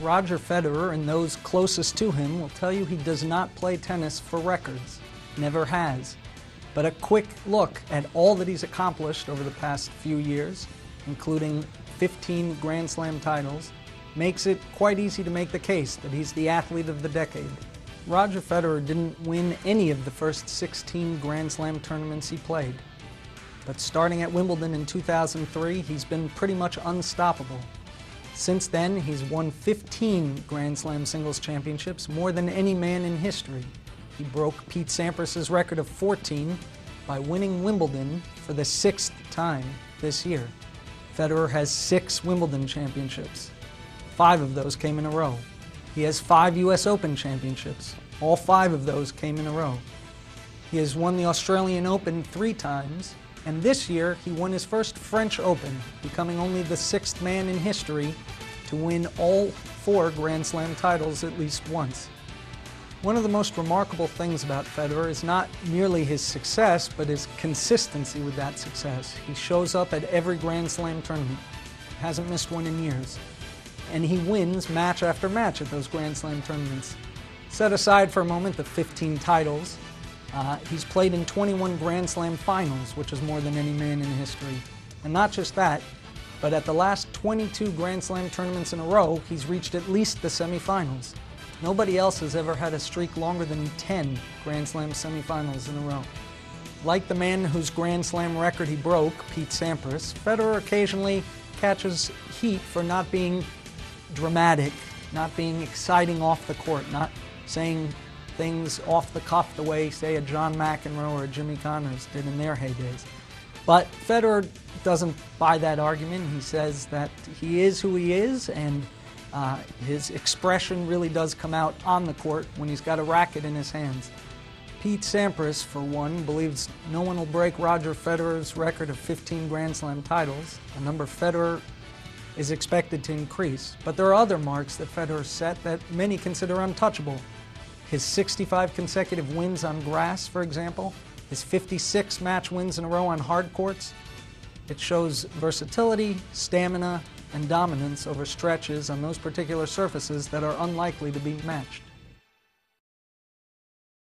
Roger Federer and those closest to him will tell you he does not play tennis for records. Never has. But a quick look at all that he's accomplished over the past few years, including 15 Grand Slam titles, makes it quite easy to make the case that he's the athlete of the decade. Roger Federer didn't win any of the first 16 Grand Slam tournaments he played. But starting at Wimbledon in 2003, he's been pretty much unstoppable. Since then, he's won 15 Grand Slam singles championships, more than any man in history. He broke Pete Sampras's record of 14 by winning Wimbledon for the 6th time this year. Federer has 6 Wimbledon championships. 5 of those came in a row. He has 5 US Open championships. All 5 of those came in a row. He has won the Australian Open 3 times, and this year he won his first French Open, becoming only the 6th man in history to win all 4 Grand Slam titles at least once. One of the most remarkable things about Federer is not merely his success, but his consistency with that success. He shows up at every Grand Slam tournament, hasn't missed one in years, and he wins match after match at those Grand Slam tournaments. Set aside for a moment the 15 titles, he's played in 21 Grand Slam finals, which is more than any man in history. And not just that, but at the last 22 Grand Slam tournaments in a row, he's reached at least the semifinals. Nobody else has ever had a streak longer than 10 Grand Slam semifinals in a row. Like the man whose Grand Slam record he broke, Pete Sampras, Federer occasionally catches heat for not being dramatic, not being exciting off the court, not saying things off the cuff the way, say, a John McEnroe or a Jimmy Connors did in their heydays. But Federer doesn't buy that argument. He says that he is who he is, and his expression really does come out on the court when he's got a racket in his hands. Pete Sampras, for one, believes no one will break Roger Federer's record of 15 Grand Slam titles, a number Federer is expected to increase. But there are other marks that Federer set that many consider untouchable. His 65 consecutive wins on grass, for example, his 56 match wins in a row on hard courts. It shows versatility, stamina, and dominance over stretches on those particular surfaces that are unlikely to be matched.